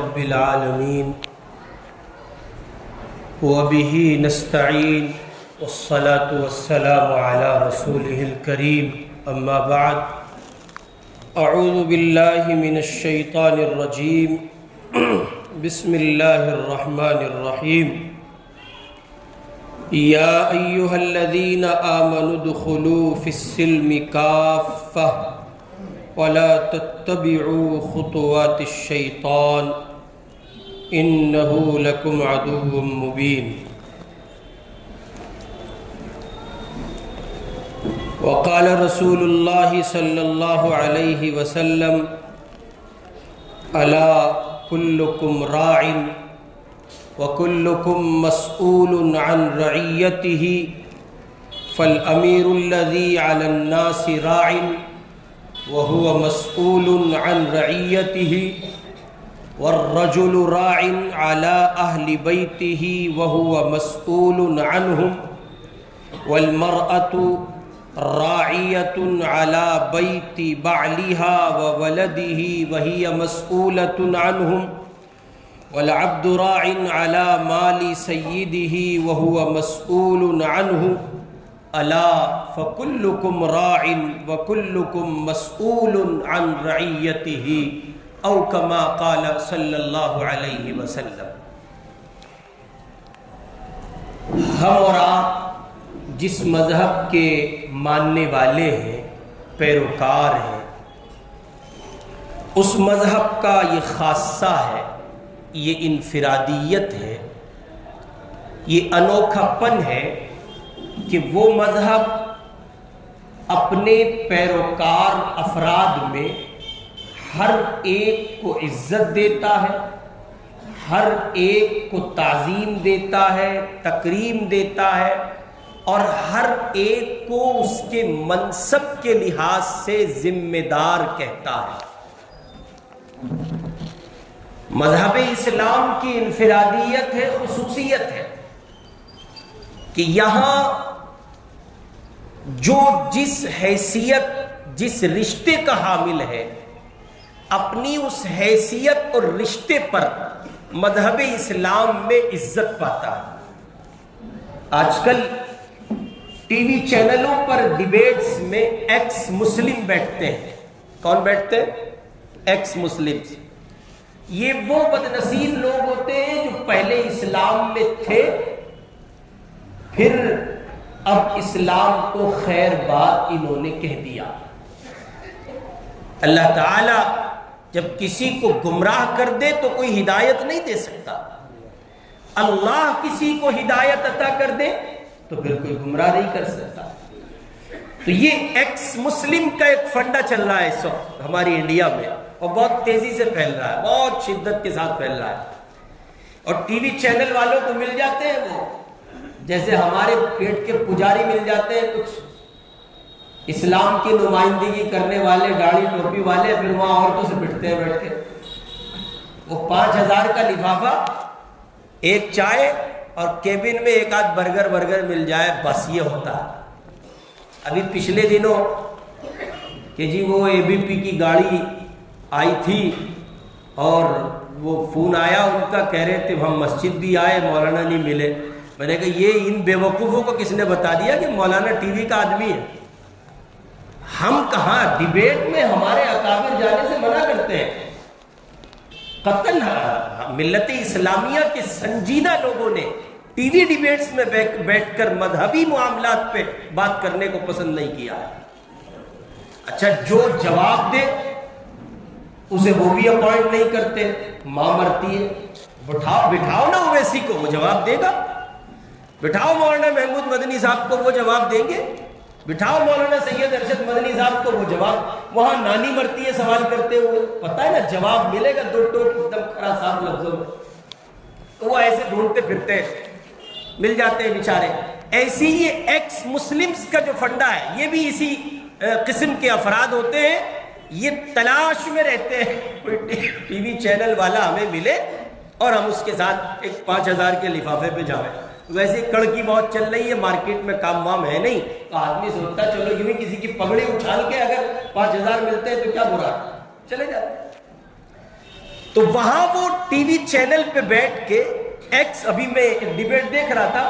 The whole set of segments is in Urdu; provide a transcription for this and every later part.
رب العالمين وبه نستعين والصلاة والسلام على رسوله الكريم أما بعد أعوذ بالله من الشيطان الرجيم بسم الله الرحمن الرحيم يا أيها الذين آمنوا ادخلوا في السلم كافة ولا تتبعوا خطوات الشيطان إنه لكم عدو مبين وقال رسول الله صلى الله عليه وسلم ألا كلكم راع وكلكم مسؤول عن رعيته فالأمير الذي على الناس راع وهو مسؤول عن رعيته والرجل راع على أهل بيته وهو مسؤول عنهم والمرأة راعية على بيت بعلها وولده وهي مسؤولة عنهم والعبد راع على مال سيده وهو مسؤول عنه ألا فكلكم راع وكلكم مسؤول عن رعيته او كما قال صلی اللہ علیہ وسلم۔ ہم اور آپ جس مذہب کے ماننے والے ہیں، پیروکار ہیں، اس مذہب کا یہ خاصہ ہے، یہ انفرادیت ہے، یہ انوکھا پن ہے کہ وہ مذہب اپنے پیروکار افراد میں ہر ایک کو عزت دیتا ہے، ہر ایک کو تعظیم دیتا ہے، تکریم دیتا ہے، اور ہر ایک کو اس کے منصب کے لحاظ سے ذمہ دار کہتا ہے۔ مذہب اسلام کی انفرادیت ہے، خصوصیت ہے کہ یہاں جو جس حیثیت جس رشتے کا حامل ہے، اپنی اس حیثیت اور رشتے پر مذہب اسلام میں عزت پاتا ہے۔ آج کل ٹی وی چینلوں پر ڈیبیٹس میں ایکس مسلم بیٹھتے ہیں۔ کون بیٹھتے ہیں؟ ایکس مسلم۔ یہ وہ بدنصیب لوگ ہوتے ہیں جو پہلے اسلام میں تھے، پھر اب اسلام کو خیر بات انہوں نے کہہ دیا۔ اللہ تعالی جب کسی کو گمراہ کر دے تو کوئی ہدایت نہیں دے سکتا، اللہ کسی کو ہدایت عطا کر دے تو پھر کوئی گمراہ نہیں کر سکتا۔ تو یہ ایکس مسلم کا ایک فنڈا چل رہا ہے اس وقت ہماری انڈیا میں، اور بہت تیزی سے پھیل رہا ہے، بہت شدت کے ساتھ پھیل رہا ہے، اور ٹی وی چینل والوں کو مل جاتے ہیں وہ جیسے ہمارے پیٹ کے پجاری مل جاتے ہیں کچھ اسلام کی نمائندگی کرنے والے، داڑھی ٹوپی والے، پھر وہاں عورتوں سے پٹتے ہیں بیٹھ کے۔ وہ 5000 کا لفافہ، ایک چائے اور کیبن میں ایک آدھ برگر مل جائے، بس یہ ہوتا ہے۔ ابھی پچھلے دنوں کہ جی وہ اے بی پی کی گاڑی آئی تھی اور وہ فون آیا ان کا، کہہ رہے تھے ہم مسجد بھی آئے، مولانا نہیں ملے۔ میں نے کہا یہ ان بیوقوفوں کو کس نے بتا دیا کہ مولانا ٹی وی کا آدمی ہے؟ ہم کہاں ڈیبیٹ میں ہمارے اکابر جانے سے منع کرتے ہیں؟ قطعاً ملت اسلامیہ کے سنجیدہ لوگوں نے ٹی وی ڈیبیٹس میں بیٹھ کر مذہبی معاملات پہ بات کرنے کو پسند نہیں کیا ہے۔ اچھا، جو جواب دے اسے وہ بھی اپوائنٹ نہیں کرتے، ماں مرتی ہے، بٹھاؤ نا اویسی کو، وہ جواب دے گا۔ بٹھاؤ مولانا محمود مدنی صاحب کو، وہ جواب دیں گے۔ بٹھاؤ مولانا سید ارشد مدنی صاحب کو، وہ جواب، وہاں نانی مرتی ہے سوال کرتے ہوئے، پتہ ہے نا جواب ملے گا دو ٹوک ایک دم کھڑا صاف لفظوں میں، تو وہ ایسے ڈھونڈتے پھرتے ہیں، مل جاتے ہیں بیچارے۔ ایسی یہ ایکس مسلمز کا جو فنڈا ہے، یہ بھی اسی قسم کے افراد ہوتے ہیں، یہ تلاش میں رہتے ہیں کوئی ٹی وی چینل والا ہمیں ملے اور ہم اس کے ساتھ ایک 5000 کے لفافے پہ جائیں۔ ویسے کڑکی بہت چل رہی ہے مارکیٹ میں، کام وام ہے نہیں، تو آدمی سوچتا چلو یوں ہی کسی کی پگڑی اچھال کے اگر 5000 ملتے ہیں تو کیا برا، چلے جاتے۔ تو وہاں وہ ٹی وی چینل پہ بیٹھ کے ایکس، ابھی میں ڈیبیٹ دیکھ رہا تھا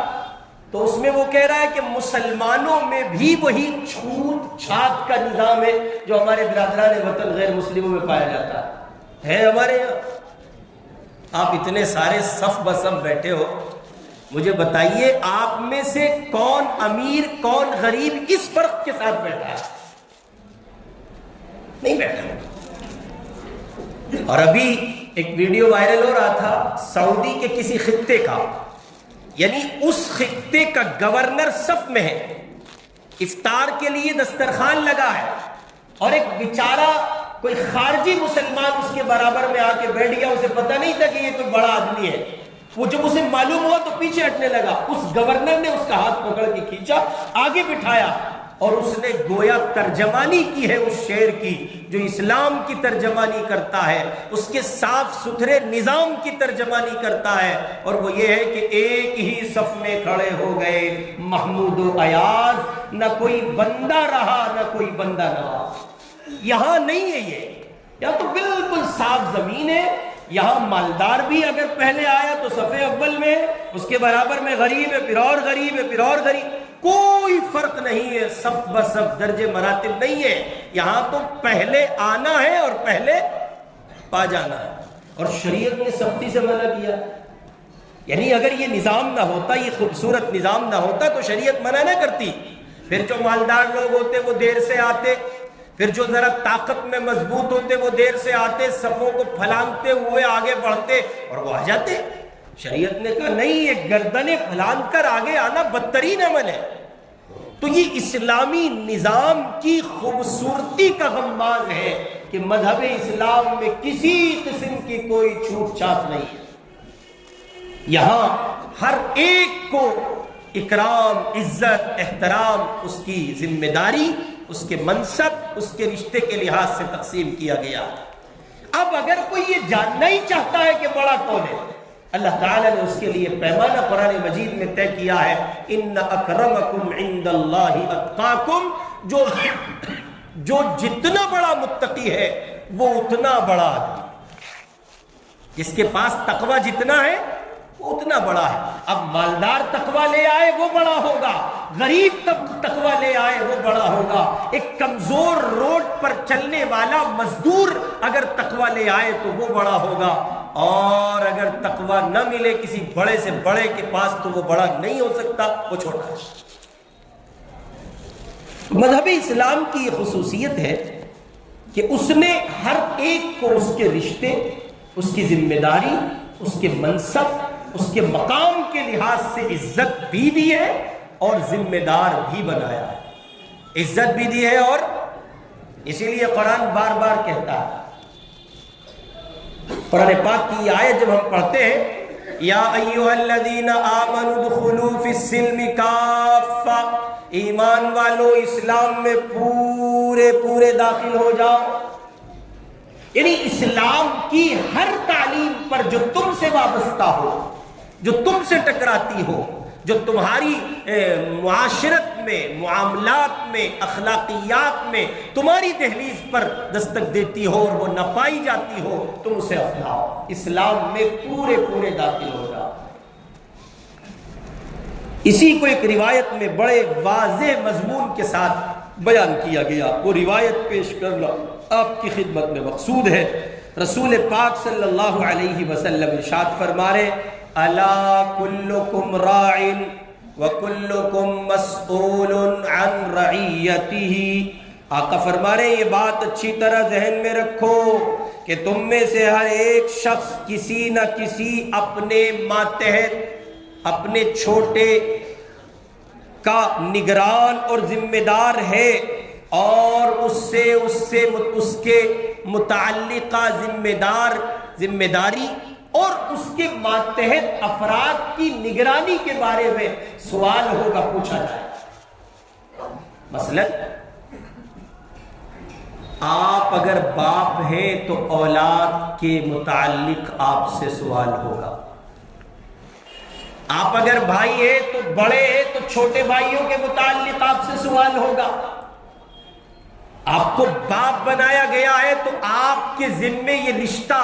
تو اس میں وہ کہہ رہا ہے کہ مسلمانوں میں بھی وہی چھوت چھات کا نظام ہے جو ہمارے برادران وطن غیر مسلموں میں پایا جاتا ہے ہمارے یہاں۔ آپ اتنے سارے صف بصف بیٹھے ہو، مجھے بتائیے آپ میں سے کون امیر کون غریب اس فرق کے ساتھ بیٹھا ہے؟ نہیں بیٹھا۔ اور ابھی ایک ویڈیو وائرل ہو رہا تھا سعودی کے کسی خطے کا، یعنی اس خطے کا گورنر صف میں ہے، افطار کے لیے دسترخوان لگا ہے، اور ایک بیچارہ کوئی خارجی مسلمان اس کے برابر میں آ کے بیٹھ گیا، اسے پتہ نہیں تھا کہ یہ کوئی بڑا آدمی ہے، وہ جب اسے معلوم ہوا تو پیچھے ہٹنے لگا، اس گورنر نے اس کا ہاتھ پکڑ کے کھینچا، آگے بٹھایا، اور اس نے گویا ترجمانی کی ہے اس شعر کی جو اسلام کی ترجمانی کرتا ہے، اس کے صاف ستھرے نظام کی ترجمانی کرتا ہے، اور وہ یہ ہے کہ ایک ہی صف میں کھڑے ہو گئے محمود و ایاز، نہ کوئی بندہ رہا نہ کوئی بندہ نواز۔ یہاں نہیں ہے یہ، یہاں تو بالکل صاف زمین ہے، یہاں مالدار بھی اگر پہلے آیا تو صف اول میں، اس کے برابر میں غریب ہے، پھر اور غریب ہے، پھر اور غریب، کوئی فرق نہیں ہے، صف بصف درجے مراتب نہیں ہے، یہاں تو پہلے آنا ہے اور پہلے پا جانا ہے، اور شریعت نے سختی سے منع کیا۔ یعنی اگر یہ نظام نہ ہوتا، یہ خوبصورت نظام نہ ہوتا تو شریعت منع نہ کرتی۔ پھر جو مالدار لوگ ہوتے وہ دیر سے آتے، پھر جو ذرا طاقت میں مضبوط ہوتے وہ دیر سے آتے، صفوں کو پھلانگتے ہوئے آگے بڑھتے اور وہ آ جاتے۔ شریعت نے کہا نہیں، یہ گردنیں پھلانگ کر آگے آنا بدترین عمل ہے۔ تو یہ اسلامی نظام کی خوبصورتی کا غماز ہے کہ مذہب اسلام میں کسی قسم کی کوئی چھوٹ چھات نہیں ہے، یہاں ہر ایک کو اکرام، عزت، احترام، اس کی ذمہ داری، اس کے منصب، اس کے رشتے کے لحاظ سے تقسیم کیا گیا۔ اب اگر کوئی یہ جاننا ہی چاہتا ہے کہ بڑا کون ہے، اللہ تعالیٰ نے اس کے لیے پیمانہ قرآن مجید میں طے کیا ہے، ان اکرمکم عند اللہ اتقاکم، جو جتنا بڑا متقی ہے وہ اتنا بڑا آدمی، جس کے پاس تقوی جتنا ہے وہ اتنا بڑا ہے۔ اب مالدار تقوی لے آئے وہ بڑا ہوگا، غریب تقوی لے آئے وہ بڑا ہوگا، ایک کمزور روڈ پر چلنے والا مزدور اگر تقوی لے آئے تو وہ بڑا ہوگا، اور اگر تقوی نہ ملے کسی بڑے سے بڑے کے پاس تو وہ بڑا نہیں ہو سکتا، وہ چھوٹا ہے۔ مذہب اسلام کی یہ خصوصیت ہے کہ اس نے ہر ایک کو اس کے رشتے، اس کی ذمہ داری، اس کے منصب، اس کے مقام کے لحاظ سے عزت بھی دی ہے اور ذمہ دار بھی بنایا ہے، عزت بھی دی ہے، اور اسی لیے قرآن بار بار کہتا ہے، قرآن پاک کی آیت جب ہم پڑھتے ہیں، یا ایھا الذین آمنوا ادخلوا فی السلم کافہ، ایمان والو اسلام میں پورے داخل ہو جاؤ، یعنی اسلام کی ہر تعلیم پر جو تم سے وابستہ ہو، جو تم سے ٹکراتی ہو، جو تمہاری معاشرت میں، معاملات میں، اخلاقیات میں تمہاری دہلیز پر دستک دیتی ہو اور وہ نہ پائی جاتی ہو، تم اسے اپناؤ، اسلام میں پورے داخل ہو جاؤ۔ اسی کو ایک روایت میں بڑے واضح مضمون کے ساتھ بیان کیا گیا، وہ روایت پیش کرنا آپ کی خدمت میں مقصود ہے۔ رسول پاک صلی اللہ علیہ وسلم ارشاد فرما رہے، الا کلکم راع وکلکم مسئول عن رعیتہ، آقا فرما رہے یہ بات اچھی طرح ذہن میں رکھو کہ تم میں سے ہر ایک شخص کسی نہ کسی اپنے ماتحت، اپنے چھوٹے کا نگران اور ذمہ دار ہے، اور اس کے متعلقہ ذمہ داری اور اس کے ماتحت افراد کی نگرانی کے بارے میں سوال ہوگا، پوچھا جائے۔ مثلا آپ اگر باپ ہیں تو اولاد کے متعلق آپ سے سوال ہوگا، آپ اگر بھائی ہیں تو بڑے ہیں تو چھوٹے بھائیوں کے متعلق آپ سے سوال ہوگا، آپ کو باپ بنایا گیا ہے تو آپ کے ذمے یہ رشتہ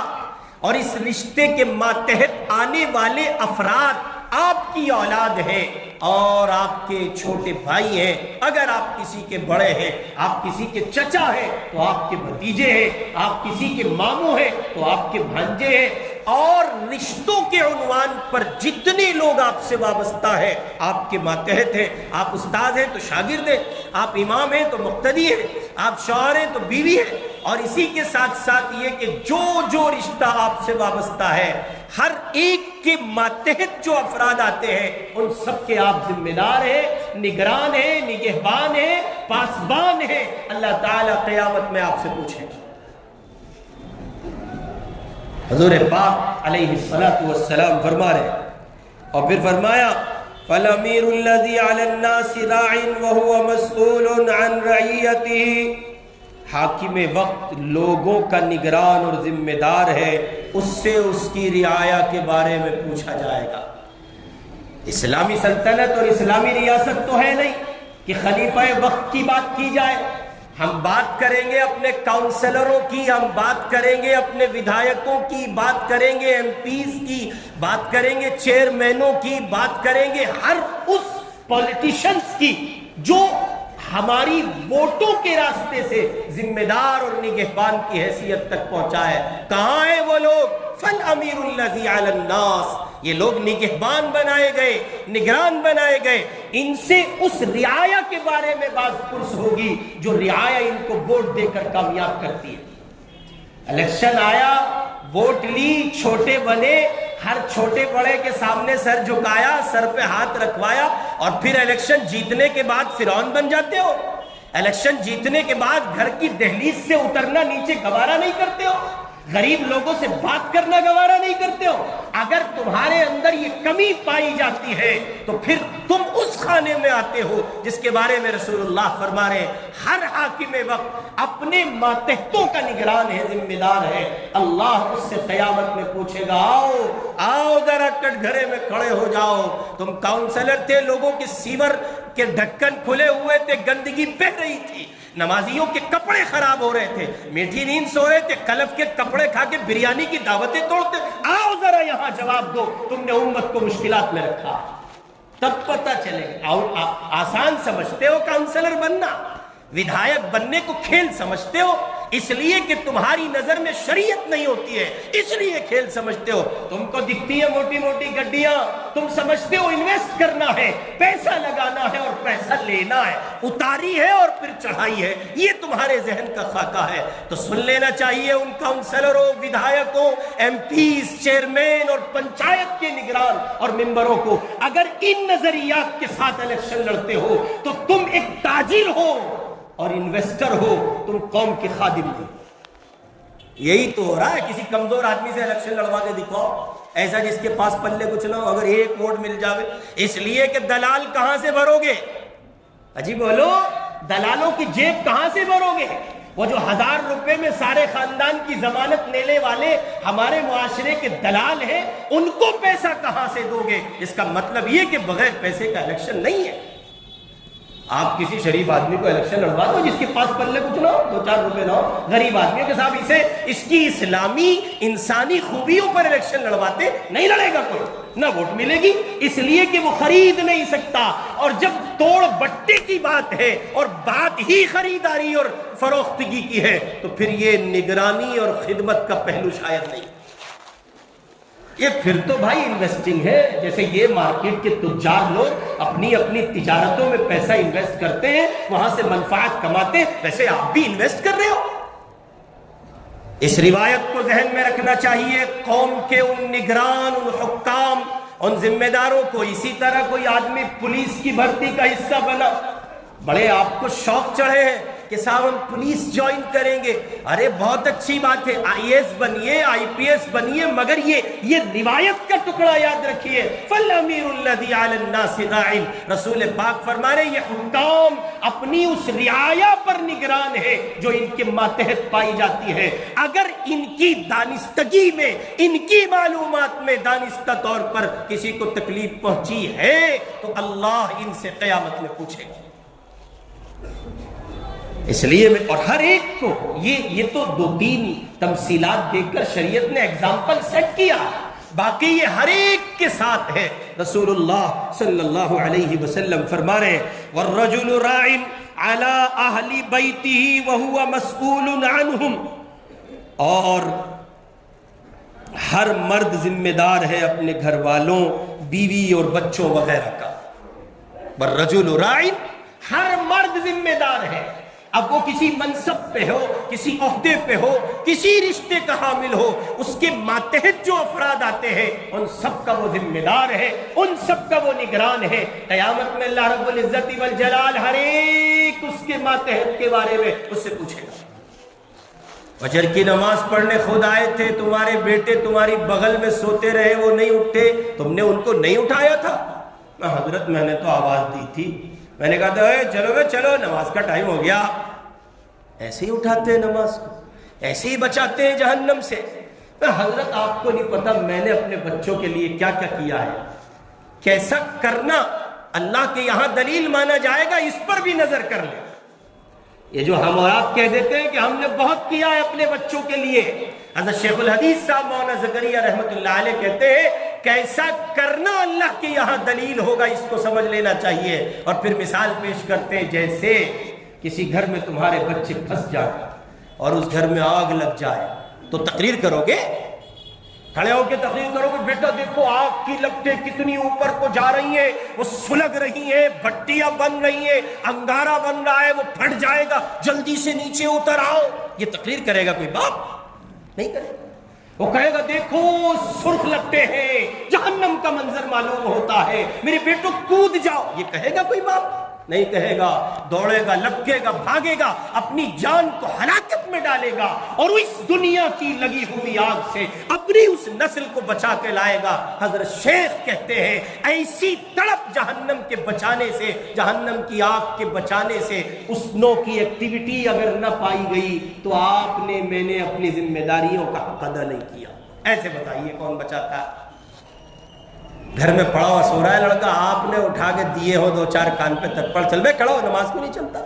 اور اس رشتے کے ماتحت آنے والے افراد آپ کی اولاد ہیں اور آپ کے چھوٹے بھائی ہیں، اگر آپ کسی کے بڑے ہیں، آپ کسی کے چچا ہیں تو آپ کے بھتیجے ہیں، آپ کسی کے ماموں ہیں تو آپ کے بھانجے ہیں، اور رشتوں کے عنوان پر جتنے لوگ آپ سے وابستہ ہیں آپ کے ماتحت ہیں۔ آپ استاد ہیں تو شاگرد ہیں، آپ امام ہیں تو مقتدی ہیں، آپ شوہر ہیں تو بیوی ہیں، اور اسی کے ساتھ ساتھ یہ کہ جو جو رشتہ آپ سے وابستہ ہے، ہر ایک کے ماتحت جو افراد آتے ہیں ان سب کے آپ ذمہ دار ہیں، نگران ہیں، نگہبان ہیں، پاسبان ہیں۔ اللہ تعالیٰ قیامت میں آپ سے پوچھیں گا۔ حضور پاک علیہ السلام فرما رہے اور پھر فرمایا فَالْأَمِيرُ الَّذِي عَلَى النَّاسِ رَاعٍ وَهُوَ مَسْئُولٌ عَنْ رَعِيَّتِهِ، حاکم وقت لوگوں کا نگران اور ذمہ دار ہے، اس سے اس کی رعایا کے بارے میں پوچھا جائے گا۔ اسلامی سلطنت اور اسلامی ریاست تو ہے نہیں کہ خلیفہ وقت کی بات کی جائے۔ ہم بات کریں گے اپنے کاؤنسلروں کی، ہم بات کریں گے اپنے ودھایکوں کی، بات کریں گے ایم پیز کی، بات کریں گے چیئرمینوں کی، بات کریں گے ہر اس پولیٹیشنز کی جو ہماری ووٹوں کے راستے سے ذمہ دار اور نگہبان کی حیثیت تک پہنچا ہے۔ کہاں ہیں وہ لوگ؟ فَالْأَمِيرُ الَّذِي عَلَى النَّاسِ، یہ لوگ نگہبان بنائے گئے، نگران بنائے گئے، ان سے اس رعایا کے بارے میں باز پرس ہوگی جو رعایا ان کو ووٹ دے کر کامیاب کرتی ہے۔ الیکشن آیا، ووٹ لی، چھوٹے بنے، ہر چھوٹے بڑے کے سامنے سر جھکایا، سر پہ ہاتھ رکھوایا، اور پھر الیکشن جیتنے کے بعد فرعون بن جاتے ہو؟ الیکشن جیتنے کے بعد گھر کی دہلیز سے اترنا نیچے گوارا نہیں کرتے ہو؟ غریب لوگوں سے بات کرنا گوارا نہیں کرتے ہو؟ اگر تمہارے اندر یہ کمی پائی جاتی ہے تو پھر تم اس خانے میں آتے ہو جس کے بارے میں رسول اللہ فرما رہے ہیں ہر حاکم وقت اپنے ماتحتوں کا نگران ہے، ذمہ دار ہے۔ اللہ اس سے قیامت میں پوچھے گا، آؤ آؤ ذرا کٹ گھرے میں کھڑے ہو جاؤ، تم کاؤنسلر تھے، لوگوں کے سیور کے ڈھکن کھلے ہوئے تھے، گندگی بہہ رہی تھی، نمازیوں کے کپڑے خراب ہو رہے تھے، میٹھی نیند سو رہے تھے، کلف کے کپڑے کھا کے بریانی کی دعوتیں توڑتے، آؤ ذرا یہاں جواب دو، تم نے امت کو مشکلات میں رکھا۔ تب پتہ چلے گا۔ آسان سمجھتے ہو کاؤنسلر بننا، ودھایک بننے کو کھیل سمجھتے ہو، اس لیے کہ تمہاری نظر میں شریعت نہیں ہوتی ہے، اس لیے کھیل سمجھتے ہو۔ تم کو دکھتی ہے موٹی موٹی گڈیاں، تم سمجھتے ہو انویسٹ کرنا ہے، پیسہ لگانا ہے اور پیسہ لینا ہے، اتاری ہے اور پھر چڑھائی ہے، یہ تمہارے ذہن کا خاکہ ہے۔ تو سن لینا چاہیے ان کاؤنسلروں، ودھایکوں، ایم پیز، چیئرمین اور پنچایت کے نگران اور ممبروں کو، اگر ان نظریات کے ساتھ الیکشن لڑتے ہو تو تم ایک تاجر ہو اور انویسٹر ہو، تم قوم کے خادم ہو۔ یہی تو ہو رہا ہے۔ کسی کمزور آدمی سے الیکشن لڑوا کے دکھاؤ، ایسا جس کے پاس پلے کچھ نہ ہو، اگر ایک ووٹ مل جاوے، اس لیے کہ دلال کہاں سے بھرو گے؟ اجی بولو، دلالوں کی جیب کہاں سے بھرو گے؟ وہ جو 1000 روپے میں سارے خاندان کی ضمانت لینے والے ہمارے معاشرے کے دلال ہیں، ان کو پیسہ کہاں سے دو گے؟ اس کا مطلب یہ کہ بغیر پیسے کا الیکشن نہیں ہے۔ آپ کسی شریف آدمی کو الیکشن لڑوا دو جس کے پاس پلے کچھ نہ ہو، 2-4 روپے نہ ہو، غریب آدمی کے ساتھ اسے اس کی اسلامی انسانی خوبیوں پر الیکشن لڑواتے نہیں لڑے گا کوئی، نہ ووٹ ملے گی، اس لیے کہ وہ خرید نہیں سکتا۔ اور جب توڑ بٹے کی بات ہے اور بات ہی خریداری اور فروختگی کی ہے تو پھر یہ نگرانی اور خدمت کا پہلو شاید نہیں، یہ پھر تو بھائی انویسٹنگ ہے۔ جیسے یہ مارکیٹ کے تجار لوگ اپنی اپنی تجارتوں میں پیسہ انویسٹ کرتے ہیں، وہاں سے منفعت کماتے ہیں، ویسے آپ بھی انویسٹ کر رہے ہو۔ اس روایت کو ذہن میں رکھنا چاہیے۔ قوم کے ان نگران، ان حکام، ان ذمہ داروں کو، اسی طرح کوئی آدمی پولیس کی بھرتی کا حصہ بنا، بڑے آپ کو شوق چڑھے ہیں کہ صاحب ہم پولیس جوائن کریں گے، ارے بہت اچھی بات ہے، I S بنیے، I P S بنیے، مگر یہ روایت کا ٹکڑا یاد رکھیے، فَالْأَمِيرُ الَّذِي عَلَى النَّاسِ رَاعٍ۔ رسول پاک فرما رہے یہ حکام اپنی اس رعایا پر نگران ہے جو ان کے ماتحت پائی جاتی ہے، اگر ان کی دانستگی میں، ان کی معلومات میں دانستہ طور پر کسی کو تکلیف پہنچی ہے تو اللہ ان سے قیامت میں پوچھے گا۔ اس لیے اور ہر ایک کو یہ تو 2-3 تمثیلات دے کر شریعت نے ایگزامپل سیٹ کیا، باقی یہ ہر ایک کے ساتھ ہے۔ رسول اللہ صلی اللہ علیہ وسلم فرما رہے ہیں والرجل راع علی اہل بیتہ وہو مسئول عنہم، اور ہر مرد ذمہ دار ہے اپنے گھر والوں، بیوی اور بچوں وغیرہ کا۔ والرجل راع، ہر مرد ذمہ دار ہے، اب وہ کسی منصب پہ ہو، کسی عہدے پہ ہو، کسی رشتے کا حامل ہو، اس کے ماتحت جو افراد آتے ہیں ان سب کا وہ ذمہ دار ہے، ان سب کا وہ نگران ہے۔ قیامت میں اللہ رب العزت والجلال ہر ایک اس کے ماتحت کے بارے میں اس سے پوچھے گا۔ فجر کی نماز پڑھنے خود آئے تھے، تمہارے بیٹے تمہاری بغل میں سوتے رہے، وہ نہیں اٹھے، تم نے ان کو نہیں اٹھایا تھا؟ حضرت میں نے تو آواز دی تھی، میں نے کہا تھا اے چلو چلو نماز کا ٹائم ہو گیا۔ ایسے ہی اٹھاتے ہیں نماز کو، ایسے ہی بچاتے ہیں جہنم سے۔ حضرت آپ کو نہیں پتا میں نے اپنے بچوں کے لیے کیا کیا کیا ہے، کیسا کرنا اللہ کے یہاں دلیل مانا جائے گا، اس پر بھی نظر کر لیں۔ یہ جو ہم اور آپ کہہ دیتے ہیں کہ ہم نے بہت کیا ہے اپنے بچوں کے لیے، حضرت شیخ الحدیث صاحب مولانا زکریا رحمۃ اللہ علیہ کہتے ہیں کیسا کرنا اللہ کے یہاں دلیل ہوگا، اس کو سمجھ لینا چاہیے۔ اور پھر مثال پیش کرتے ہیں جیسے کسی گھر میں تمہارے بچے پھنس جائیں اور اس گھر میں آگ لگ جائے تو تقریر کرو گے، کھڑے ہو کے تقریر کرو گے بیٹا دیکھو آگ کی لپٹیں کتنی اوپر کو جا رہی ہیں، وہ سلگ رہی ہیں، بھٹیاں بن رہی ہیں، انگارہ بن رہا ہے، وہ پھٹ جائے گا، جلدی سے نیچے اتر آؤ؟ یہ تقریر کرے گا کوئی باپ؟ نہیں کرے گا۔ وہ کہے گا دیکھو سرخ لپٹیں ہیں، جہنم کا منظر معلوم ہوتا ہے، میرے بیٹو کود جاؤ، یہ کہے گا کوئی باپ؟ نہیں کہے گا، دوڑے گا، لپکے گا، بھاگے گا، اپنی جان کو ہلاکت میں ڈالے گا اور اس دنیا کی لگی ہوئی آگ سے اپنی اس نسل کو بچا کے لائے گا۔ حضرت شیخ کہتے ہیں ایسی تڑپ جہنم کے بچانے سے، جہنم کی آگ کے بچانے سے اس نو کی ایکٹیویٹی اگر نہ پائی گئی تو آپ نے میں نے اپنی ذمہ داریوں کا حق ادا نہیں کیا۔ ایسے بتائیے کون بچاتا ہے؟ گھر میں پڑا ہوا سو رہا ہے لڑکا، آپ نے اٹھا کے دیے ہو 2-4 کان پہ تھپڑ، چل بے کھڑا ہو، نماز کو نہیں چلتا؟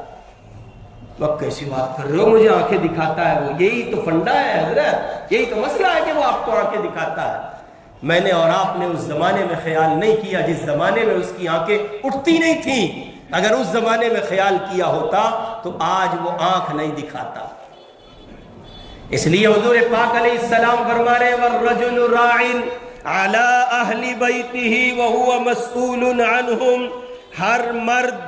وہ کیسی بات کر رہے ہو، مجھے آنکھیں دکھاتا ہے وہ، یہی تو فنڈا ہے حضرت، یہی تو مسئلہ ہے کہ وہ آپ کو آنکھیں دکھاتا ہے۔ میں نے اور آپ نے اس زمانے میں خیال نہیں کیا جس زمانے میں اس کی آنکھیں اٹھتی نہیں تھیں، اگر اس زمانے میں خیال کیا ہوتا تو آج وہ آنکھ نہیں دکھاتا۔ اس لیے حضور پاک علیہ السلام فرما رہے والرجل راع علی اہل بیتہ وہو مسئول عنہم، ہر مرد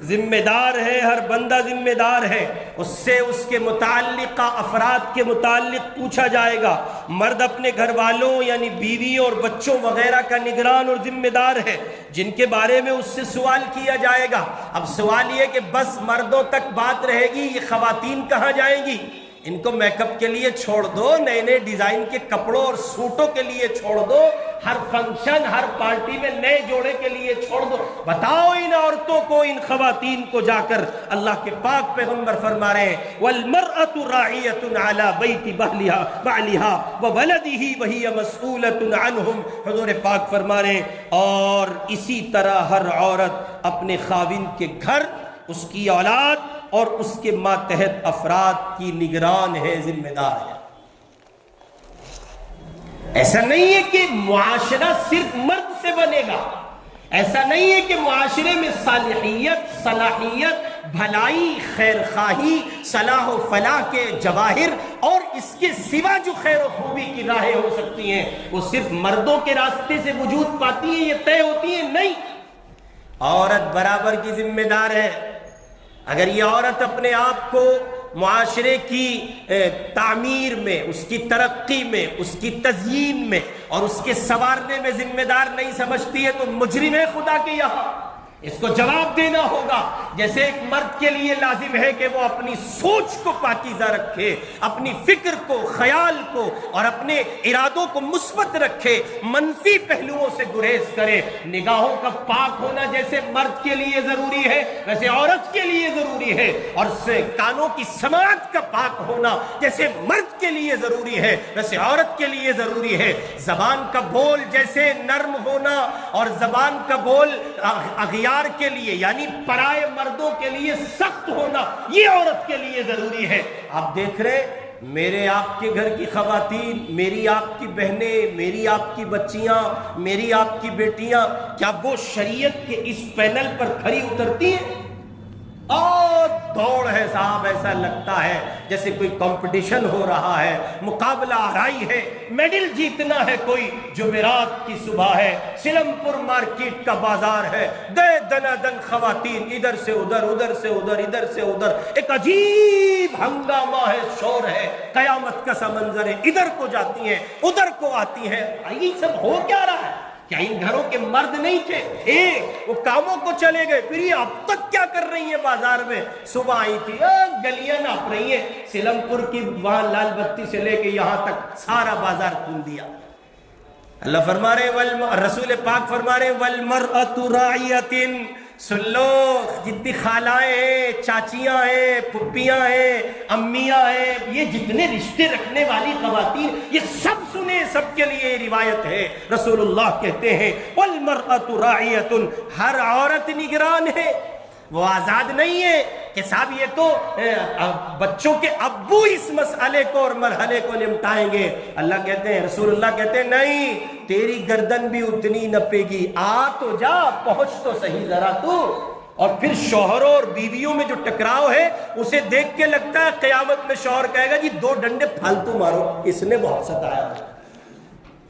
ذمہ دار ہے، ہر بندہ ذمہ دار ہے، اس سے اس کے متعلقہ افراد کے متعلق پوچھا جائے گا۔ مرد اپنے گھر والوں یعنی بیوی اور بچوں وغیرہ کا نگران اور ذمہ دار ہے جن کے بارے میں اس سے سوال کیا جائے گا۔ اب سوال یہ کہ بس مردوں تک بات رہے گی، یہ خواتین کہاں جائیں گی؟ ان کو میک اپ کے لیے چھوڑ دو، نئے نئے ڈیزائن کے کپڑوں اور سوٹوں کے لیے چھوڑ دو، ہر فنکشن ہر پارٹی میں نئے جوڑے کے لیے چھوڑ دو۔ بتاؤ ان عورتوں کو، ان خواتین کو جا کر اللہ کے پاک پیغمبر فرما رہے ہیں والمرأة راعیة علی بیت بعلہا وولدہ وہی مسئولۃ عنہم، حضور پاک فرما رہے ہیں اور اسی طرح ہر عورت اپنے خاوند کے گھر، اس کی اولاد اور اس کے ماتحت افراد کی نگران ہے، ذمہ دار ہے۔ ایسا نہیں ہے کہ معاشرہ صرف مرد سے بنے گا، ایسا نہیں ہے کہ معاشرے میں صالحیت، صلاحیت، بھلائی، خیر خواہی، صلاح و فلاح کے جواہر اور اس کے سوا جو خیر و خوبی کی راہیں ہو سکتی ہیں وہ صرف مردوں کے راستے سے وجود پاتی ہیں، یہ طے ہوتی ہیں؟ نہیں، عورت برابر کی ذمہ دار ہے۔ اگر یہ عورت اپنے آپ کو معاشرے کی تعمیر میں، اس کی ترقی میں، اس کی تزیین میں اور اس کے سنوارنے میں ذمہ دار نہیں سمجھتی ہے تو مجرم ہے خدا کے یہاں، اس کو جواب دینا ہوگا۔ جیسے ایک مرد کے لیے لازم ہے کہ وہ اپنی سوچ کو پاکیزہ رکھے، اپنی فکر کو، خیال کو اور اپنے ارادوں کو مثبت رکھے، منفی پہلوؤں سے گریز کرے۔ نگاہوں کا پاک ہونا جیسے مرد کے لیے ضروری ہے ویسے عورت کے لیے ضروری ہے، اور کانوں کی سماعت کا پاک ہونا جیسے مرد کے لیے ضروری ہے ویسے عورت کے لیے ضروری ہے۔ زبان کا بول جیسے نرم ہونا اور زبان کا بول اغیار اغیار کے لیے یعنی پرائے مردوں کے لیے سخت ہونا یہ عورت کے لیے ضروری ہے۔ آپ دیکھ رہے میرے آپ کے گھر کی خواتین، میری آپ کی بہنیں، میری آپ کی بچیاں، میری آپ کی بیٹیاں، کیا وہ شریعت کے اس پینل پر کھری اترتی ہیں؟ اور دوڑ ہے صاحب، ایسا لگتا ہے جیسے کوئی کمپٹیشن ہو رہا ہے، مقابلہ آرائی ہے، میڈل جیتنا ہے کوئی۔ جمعرات کی صبح ہے، سلم پور مارکیٹ کا بازار ہے، دے دنا دن خواتین ادھر سے ادھر، ادھر سے ادھر، ادھر سے ادھر، ایک عجیب ہنگامہ ہے، شور ہے، قیامت کا سا منظر ہے، ادھر کو جاتی ہیں ادھر کو آتی ہیں۔ یہ سب ہو کیا رہا ہے؟ کیا ان گھروں کے مرد نہیں تھے؟ وہ کاموں کو چلے گئے، پھر یہ اب تک کیا کر رہی ہیں بازار میں؟ صبح آئی تھی، گلیاں ناپ رہی ہیں، سلم پور کی وہاں لال بتی سے لے کے یہاں تک سارا بازار کھول دیا۔ اللہ فرما رہے، رسول پاک فرما رہے والمرأۃ راعیۃ، سن لو جتنی خالائیں ہیں، چاچیاں ہیں، پھپھیاں ہیں، امیاں ہیں، یہ جتنے رشتے رکھنے والی خواتین، یہ سب سنیں، سب کے لیے روایت ہے۔ رسول اللہ کہتے ہیں والمرأۃ راعیۃ، ہر عورت نگران ہے، وہ آزاد نہیں ہے کہ صاحب یہ تو بچوں کے ابو اس مسئلے کو اور مرحلے کو نمٹائیں گے۔ اللہ کہتے ہیں، رسول اللہ کہتے ہیں نہیں، تیری گردن بھی اتنی نپے گی، آ تو جا، پہنچ تو صحیح ذرا تو۔ اور پھر شوہروں اور بیویوں میں جو ٹکراؤ ہے اسے دیکھ کے لگتا ہے قیامت میں شوہر کہے گا جی 2 ڈنڈے پھالتو مارو، اس نے بہت ستایا۔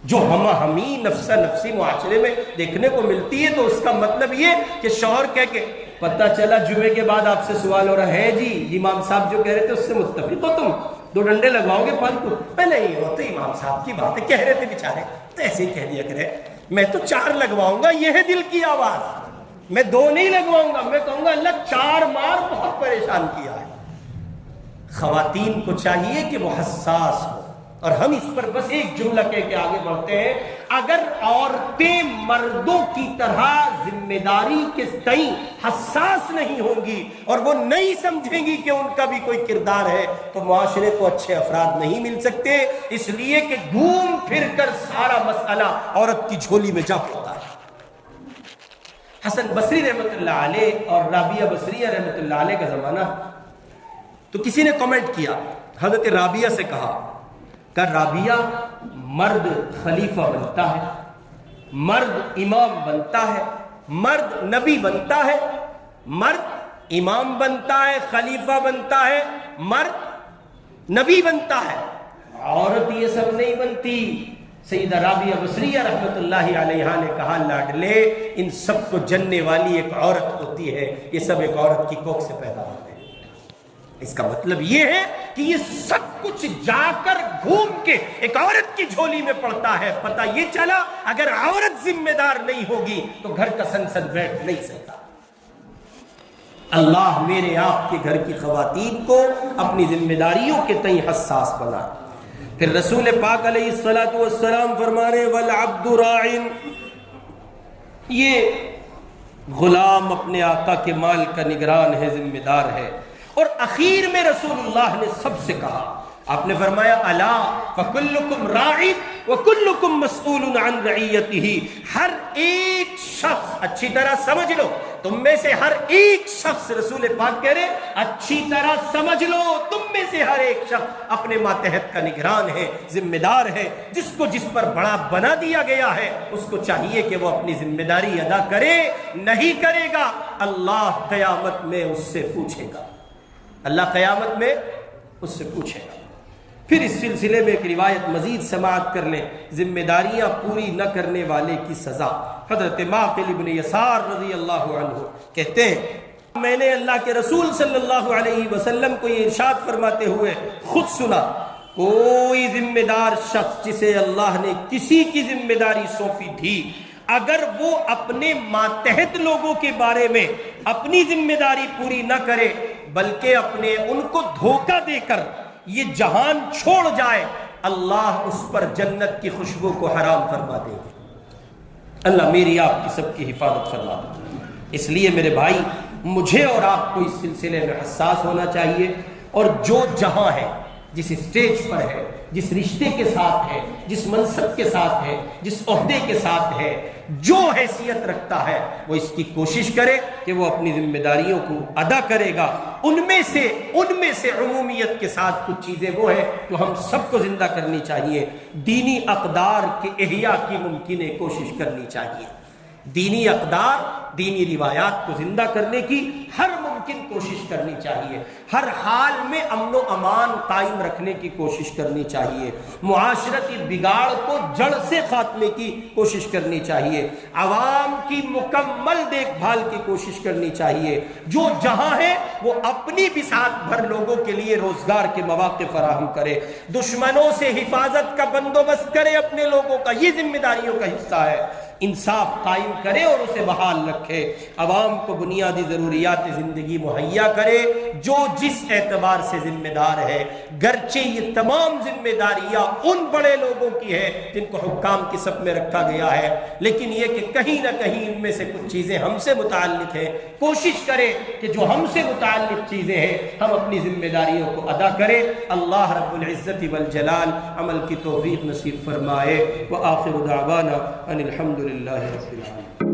جو ہمہ ہمی نفسا نفسی معاشرے میں دیکھنے کو ملتی ہے، تو اس کا مطلب یہ کہ شوہر کہہ کے پتہ چلا جمعے کے بعد آپ سے سوال ہو رہا ہے، جی امام صاحب جو کہہ رہے تھے اس سے متفق ہو تم؟ 2 ڈنڈے لگواؤ گے پھالتو؟ میں نہیں ہوتے، امام صاحب کی باتیں کہہ رہے تھے بیچارے، تو ایسے ہی کہہ دیا کرے، میں تو 4 لگواؤں گا، یہ ہے دل کی آواز، میں 2 نہیں لگواؤں گا، میں کہوں گا اللہ 4 مار، بہت پریشان کیا ہے۔ خواتین کو چاہیے کہ وہ حساس ہو، اور ہم اس پر بس ایک جملہ کہہ کے آگے بڑھتے ہیں، اگر عورتیں مردوں کی طرح ذمہ داری کے تئیں حساس نہیں ہوں گی اور وہ نہیں سمجھیں گی کہ ان کا بھی کوئی کردار ہے، تو معاشرے کو اچھے افراد نہیں مل سکتے، اس لیے کہ گھوم پھر کر سارا مسئلہ عورت کی جھولی میں جا پڑتا ہے۔ حسن بصری رحمۃ اللہ علیہ اور رابعہ بصریہ رحمۃ اللہ علیہ کا زمانہ، تو کسی نے کمنٹ کیا، حضرت رابعہ سے کہا کہ رابعہ، مرد خلیفہ بنتا ہے، مرد امام بنتا ہے، مرد نبی بنتا ہے، مرد امام بنتا ہے، خلیفہ بنتا ہے، مرد نبی بنتا ہے، عورت یہ سب نہیں بنتی۔ سیدہ رابعہ بصریہ رحمۃ اللہ علیہا نے کہا لاڈلے، ان سب کو جننے والی ایک عورت ہوتی ہے، یہ سب ایک عورت کی کوکھ سے پیدا ہوتے ہیں۔ اس کا مطلب یہ ہے کہ یہ سب کچھ جا کر گھوم کے ایک عورت کی جھولی میں پڑتا ہے۔ پتہ یہ چلا اگر عورت ذمہ دار نہیں ہوگی تو گھر کا سنسد بیٹھ نہیں سکتا۔ اللہ میرے آپ کے گھر کی خواتین کو اپنی ذمہ داریوں کے تئیں حساس بنا۔ پھر رسول پاک علیہ الصلوۃ والسلام فرما رہے والعبد راع، یہ غلام اپنے آقا کے مال کا نگران ہے، ذمہ دار ہے۔ اور اخیر میں رسول اللہ نے سب سے کہا، آپ نے فرمایا الا فکلکم راع وکلکم مسئول عن رعیتہ، ہر ایک شخص، اچھی طرح سمجھ لو، تم میں سے ہر ایک شخص، رسول پاک کہہ رہے اچھی طرح سمجھ لو، تم میں سے ہر ایک شخص اپنے ماتحت کا نگران ہے، ذمہ دار ہے۔ جس کو جس پر بڑا بنا دیا گیا ہے اس کو چاہیے کہ وہ اپنی ذمہ داری ادا کرے، نہیں کرے گا اللہ قیامت میں اس سے پوچھے گا، اللہ قیامت میں اس سے پوچھے گا۔ پھر اس سلسلے میں ایک روایت مزید سماعت کر لیں، ذمہ داریاں پوری نہ کرنے والے کی سزا۔ حضرت معقل ابن یسار رضی اللہ عنہ کہتے ہیں میں نے اللہ کے رسول صلی اللہ علیہ وسلم کو یہ ارشاد فرماتے ہوئے خود سنا، کوئی ذمہ دار شخص جسے اللہ نے کسی کی ذمہ داری سونپی تھی، اگر وہ اپنے ماتحت لوگوں کے بارے میں اپنی ذمہ داری پوری نہ کرے بلکہ اپنے ان کو دھوکہ دے کر یہ جہان چھوڑ جائے، اللہ اس پر جنت کی خوشبو کو حرام فرما دے گی۔ اللہ میری آپ کی سب کی حفاظت فرما دے۔ اس لیے میرے بھائی، مجھے اور آپ کو اس سلسلے میں حساس ہونا چاہیے، اور جو جہاں ہے جس اسٹیج پر ہے، جس رشتے کے ساتھ ہے، جس منصب کے ساتھ ہے، جس عہدے کے ساتھ ہے، جو حیثیت رکھتا ہے، وہ اس کی کوشش کرے کہ وہ اپنی ذمہ داریوں کو ادا کرے گا۔ ان میں سے عمومیت کے ساتھ کچھ چیزیں وہ ہیں جو ہم سب کو زندہ کرنی چاہیے۔ دینی اقدار کے احیاء کی ممکن کوشش کرنی چاہیے، دینی اقدار، دینی روایات کو زندہ کرنے کی ہر ممکن کوشش کرنی چاہیے، ہر حال میں امن و امان قائم رکھنے کی کوشش کرنی چاہیے، معاشرتی بگاڑ کو جڑ سے خاتمے کی کوشش کرنی چاہیے، عوام کی مکمل دیکھ بھال کی کوشش کرنی چاہیے، جو جہاں ہے وہ اپنی بساط بھر لوگوں کے لیے روزگار کے مواقع فراہم کرے، دشمنوں سے حفاظت کا بندوبست کرے اپنے لوگوں کا، یہ ذمہ داریوں کا حصہ ہے، انصاف قائم کرے اور اسے بحال رکھے، عوام کو بنیادی ضروریات زندگی مہیا کرے، جو جس اعتبار سے ذمہ دار ہے، گرچہ یہ تمام ذمہ داریاں ان بڑے لوگوں کی ہے جن کو حکام کی صف میں رکھا گیا ہے، لیکن یہ کہ کہیں نہ کہیں ان میں سے کچھ چیزیں ہم سے متعلق ہیں، کوشش کرے کہ جو ہم سے متعلق چیزیں ہیں ہم اپنی ذمہ داریوں کو ادا کریں۔ اللہ رب العزت والجلال عمل کی توفیق نصیب فرمائے۔ وآخر دعوانا ان الحمد للہ رب العالمین۔